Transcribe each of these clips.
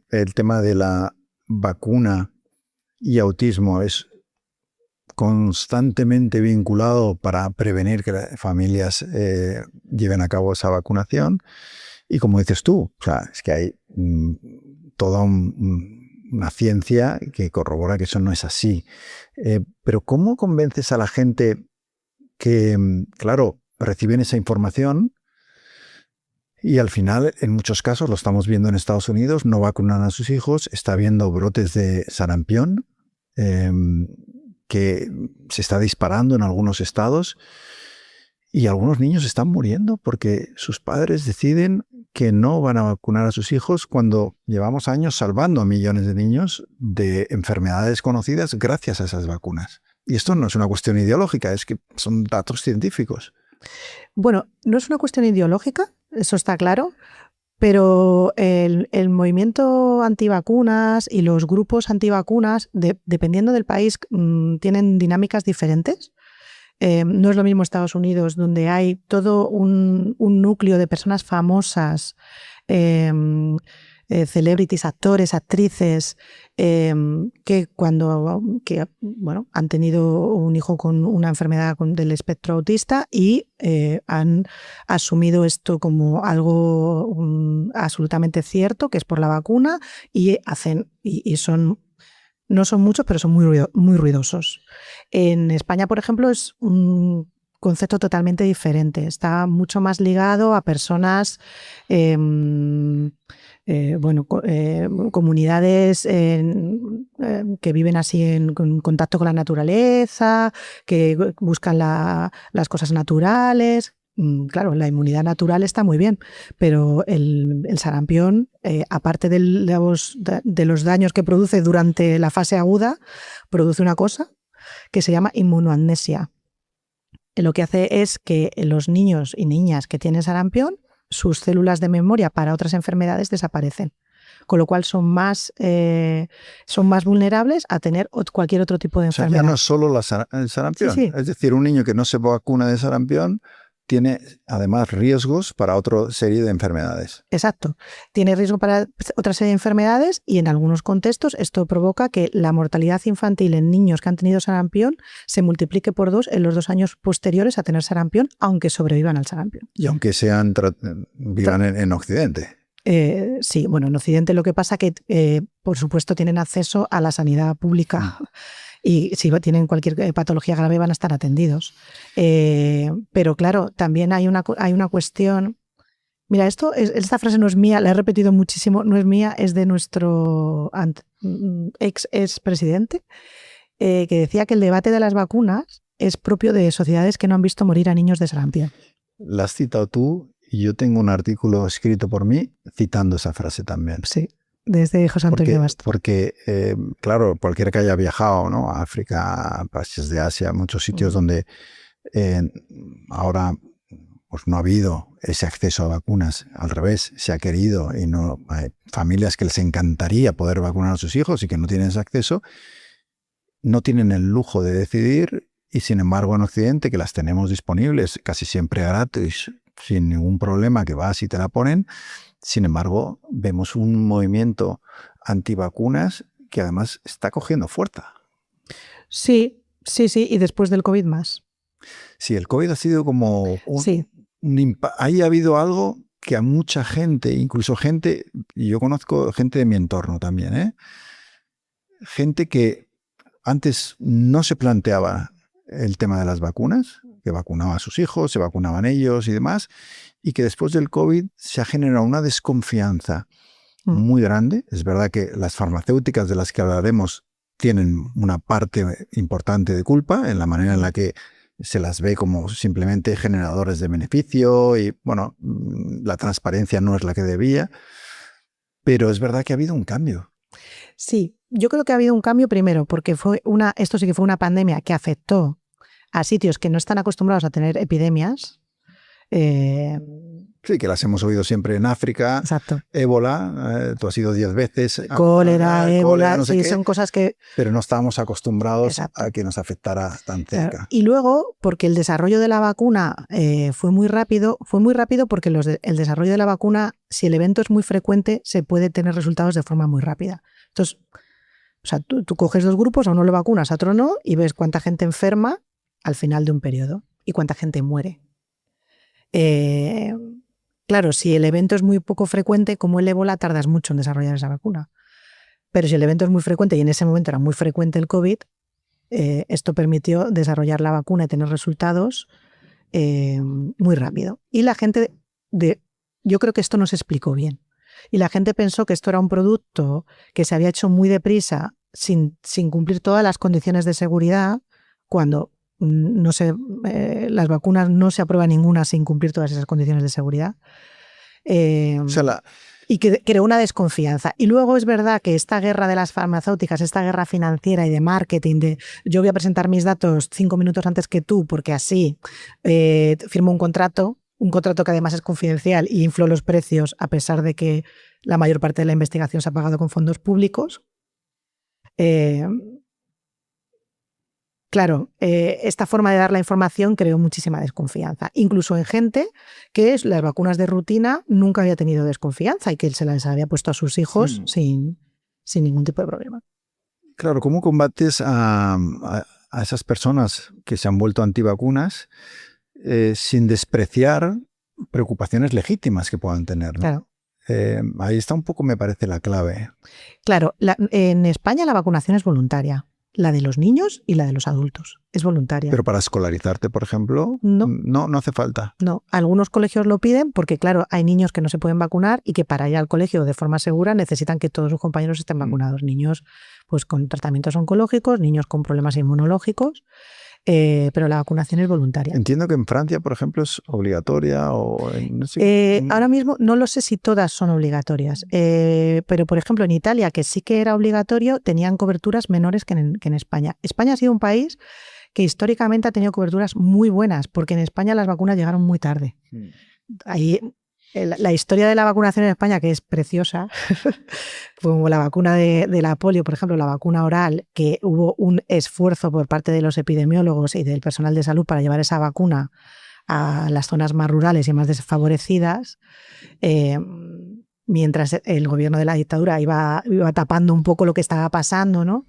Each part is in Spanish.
El tema de la vacuna y autismo es constantemente vinculado para prevenir que las familias lleven a cabo esa vacunación. Y como dices tú, o sea, es que hay toda una ciencia que corrobora que eso no es así. Pero ¿cómo convences a la gente que, claro, reciben esa información y al final, en muchos casos, lo estamos viendo en Estados Unidos, no vacunan a sus hijos, está habiendo brotes de sarampión que se está disparando en algunos estados y algunos niños están muriendo porque sus padres deciden que no van a vacunar a sus hijos cuando llevamos años salvando a millones de niños de enfermedades conocidas gracias a esas vacunas. Y esto no es una cuestión ideológica, es que son datos científicos. Bueno, no es una cuestión ideológica, eso está claro, pero el movimiento antivacunas y los grupos antivacunas, dependiendo del país, tienen dinámicas diferentes. No es lo mismo Estados Unidos, donde hay todo un núcleo de personas famosas, celebrities, actores, actrices, que bueno, han tenido un hijo con una enfermedad del espectro autista y han asumido esto como algo absolutamente cierto, que es por la vacuna, y son... No son muchos, pero son muy ruidosos. En España, por ejemplo, es un concepto totalmente diferente. Está mucho más ligado a personas, comunidades que viven así en contacto con la naturaleza, que buscan las cosas naturales. Claro, la inmunidad natural está muy bien, pero el sarampión, aparte de los daños que produce durante la fase aguda, produce una cosa que se llama inmunoamnesia. Lo que hace es que los niños y niñas que tienen sarampión, sus células de memoria para otras enfermedades desaparecen, con lo cual son más vulnerables a tener cualquier otro tipo de enfermedad. O sea, ya no es solo el sarampión. Sí. Es decir, un niño que no se vacuna de sarampión tiene además riesgos para otra serie de enfermedades. Exacto. Tiene riesgo para otra serie de enfermedades y en algunos contextos esto provoca que la mortalidad infantil en niños que han tenido sarampión se multiplique por 2 en los 2 años posteriores a tener sarampión, aunque sobrevivan al sarampión. Y aunque vivan en Occidente. Sí, bueno, en Occidente lo que pasa es que, por supuesto, tienen acceso a la sanidad pública. Y si tienen cualquier patología grave van a estar atendidos. Pero claro, también hay una cuestión... Mira, esta frase no es mía, la he repetido muchísimo, no es mía, es de nuestro ex presidente, que decía que el debate de las vacunas es propio de sociedades que no han visto morir a niños de sarampión. La has citado tú y yo tengo un artículo escrito por mí citando esa frase también. Sí. Desde José Antonio Bastos. Porque claro, cualquiera que haya viajado, ¿no? A África, países de Asia, muchos sitios donde ahora pues no ha habido ese acceso a vacunas. Al revés, se ha querido y no hay familias que les encantaría poder vacunar a sus hijos y que no tienen ese acceso, no tienen el lujo de decidir y sin embargo en Occidente, que las tenemos disponibles casi siempre gratis, sin ningún problema, que vas y te la ponen. Sin embargo, vemos un movimiento antivacunas que además está cogiendo fuerza. Sí, y después del COVID más. Sí, el COVID ha sido como ahí ha habido algo que a mucha gente, incluso gente, y yo conozco gente de mi entorno también, gente que antes no se planteaba el tema de las vacunas, que vacunaba a sus hijos, se vacunaban ellos y demás, y que después del COVID se ha generado una desconfianza muy grande. Es verdad que las farmacéuticas de las que hablaremos tienen una parte importante de culpa en la manera en la que se las ve como simplemente generadores de beneficio y, bueno, la transparencia no es la que debía, pero es verdad que ha habido un cambio. Sí, yo creo que ha habido un cambio primero porque esto sí que fue una pandemia que afectó a sitios que no están acostumbrados a tener epidemias. Sí, que las hemos oído siempre en África. Exacto. Ébola, tú has ido 10 veces. Cólera, ébola, no sé sí, qué, son cosas que... pero no estábamos acostumbrados Exacto. a que nos afectara tan cerca. Claro. Y luego, porque el desarrollo de la vacuna fue muy rápido porque el desarrollo de la vacuna, si el evento es muy frecuente, se puede tener resultados de forma muy rápida. Entonces, o sea, tú coges 2 grupos, a uno lo vacunas, a otro no, y ves cuánta gente enferma al final de un periodo y cuánta gente muere. Claro, si el evento es muy poco frecuente, como el ébola, tardas mucho en desarrollar esa vacuna. Pero si el evento es muy frecuente, y en ese momento era muy frecuente el COVID, esto permitió desarrollar la vacuna y tener resultados muy rápido. Y la gente, yo creo que esto no se explicó bien. Y la gente pensó que esto era un producto que se había hecho muy deprisa, sin cumplir todas las condiciones de seguridad, cuando las vacunas no se aprueba ninguna sin cumplir todas esas condiciones de seguridad. Y que creó una desconfianza. Y luego es verdad que esta guerra de las farmacéuticas, esta guerra financiera y de marketing, de yo voy a presentar mis datos 5 minutos antes que tú, porque así firmo un contrato que además es confidencial y infló los precios a pesar de que la mayor parte de la investigación se ha pagado con fondos públicos. Claro, esta forma de dar la información creó muchísima desconfianza, incluso en gente que las vacunas de rutina nunca había tenido desconfianza y que se las había puesto a sus hijos sin ningún tipo de problema. Claro, ¿cómo combates a esas personas que se han vuelto antivacunas sin despreciar preocupaciones legítimas que puedan tener, ¿no? Claro. Ahí está un poco, me parece, la clave. Claro, en España la vacunación es voluntaria. La de los niños y la de los adultos. Es voluntaria. Pero para escolarizarte, por ejemplo, no hace falta. No, algunos colegios lo piden porque, claro, hay niños que no se pueden vacunar y que para ir al colegio de forma segura necesitan que todos sus compañeros estén vacunados. Niños pues con tratamientos oncológicos, niños con problemas inmunológicos, pero la vacunación es voluntaria. Entiendo que en Francia, por ejemplo, es obligatoria o... No sé. Ahora mismo no lo sé si todas son obligatorias, pero por ejemplo en Italia, que sí que era obligatorio, tenían coberturas menores que en España. España ha sido un país que históricamente ha tenido coberturas muy buenas, porque en España las vacunas llegaron muy tarde. Ahí, la historia de la vacunación en España, que es preciosa, como la vacuna de la polio, por ejemplo, la vacuna oral, que hubo un esfuerzo por parte de los epidemiólogos y del personal de salud para llevar esa vacuna a las zonas más rurales y más desfavorecidas, mientras el gobierno de la dictadura iba tapando un poco lo que estaba pasando, ¿no?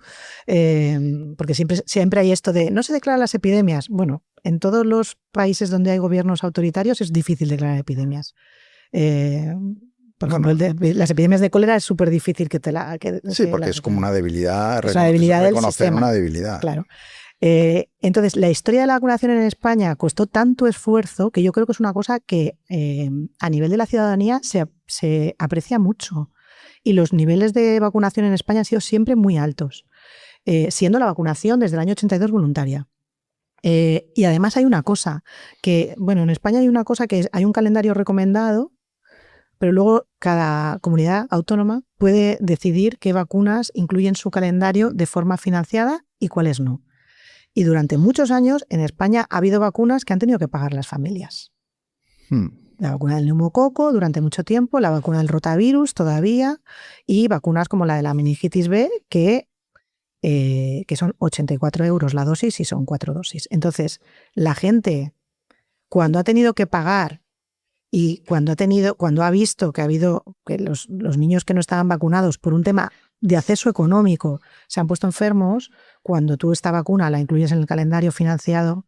Porque siempre hay esto de no se declaran las epidemias. Bueno, en todos los países donde hay gobiernos autoritarios es difícil declarar epidemias. Por ejemplo, las epidemias de cólera es súper difícil que te la... Sí, porque es como una debilidad. Es una debilidad del reconocer sistema. Una debilidad. Claro. Entonces, la historia de la vacunación en España costó tanto esfuerzo que yo creo que es una cosa que a nivel de la ciudadanía se aprecia mucho. Y los niveles de vacunación en España han sido siempre muy altos, siendo la vacunación desde el año 82 voluntaria. Y además hay una cosa, en España hay una cosa que hay un calendario recomendado, pero luego cada comunidad autónoma puede decidir qué vacunas incluyen su calendario de forma financiada y cuáles no. Y durante muchos años en España ha habido vacunas que han tenido que pagar las familias. La vacuna del neumococo durante mucho tiempo, la vacuna del rotavirus todavía, y vacunas como la de la meningitis B que son 84 € la dosis y son 4 dosis. Entonces, la gente, cuando ha tenido que pagar y cuando ha visto que los niños que no estaban vacunados por un tema de acceso económico se han puesto enfermos, cuando tú esta vacuna la incluyes en el calendario financiado,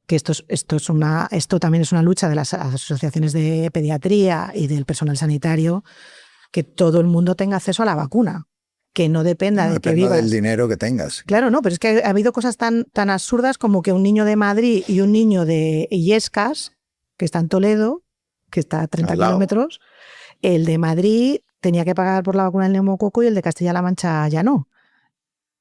que esto también es una lucha de las asociaciones de pediatría y del personal sanitario, que todo el mundo tenga acceso a la vacuna, que no dependa de que vivas. Del dinero que tengas. Claro, no, pero es que ha habido cosas tan absurdas como que un niño de Madrid y un niño de Illescas, que está en Toledo, que está a 30 kilómetros, el de Madrid tenía que pagar por la vacuna del neumococo y el de Castilla-La Mancha ya no.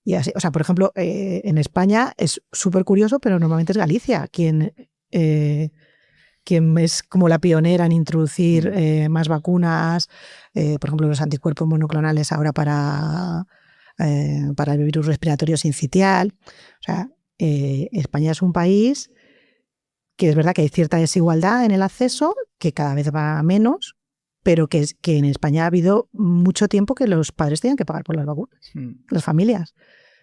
Y así, o sea, por ejemplo, en España es súper curioso, pero normalmente es Galicia quien es como la pionera en introducir más vacunas, por ejemplo, los anticuerpos monoclonales ahora para el virus respiratorio sincitial. O sea, España es un país que es verdad que hay cierta desigualdad en el acceso, que cada vez va a menos, pero que en España ha habido mucho tiempo que los padres tenían que pagar por las vacunas, las familias.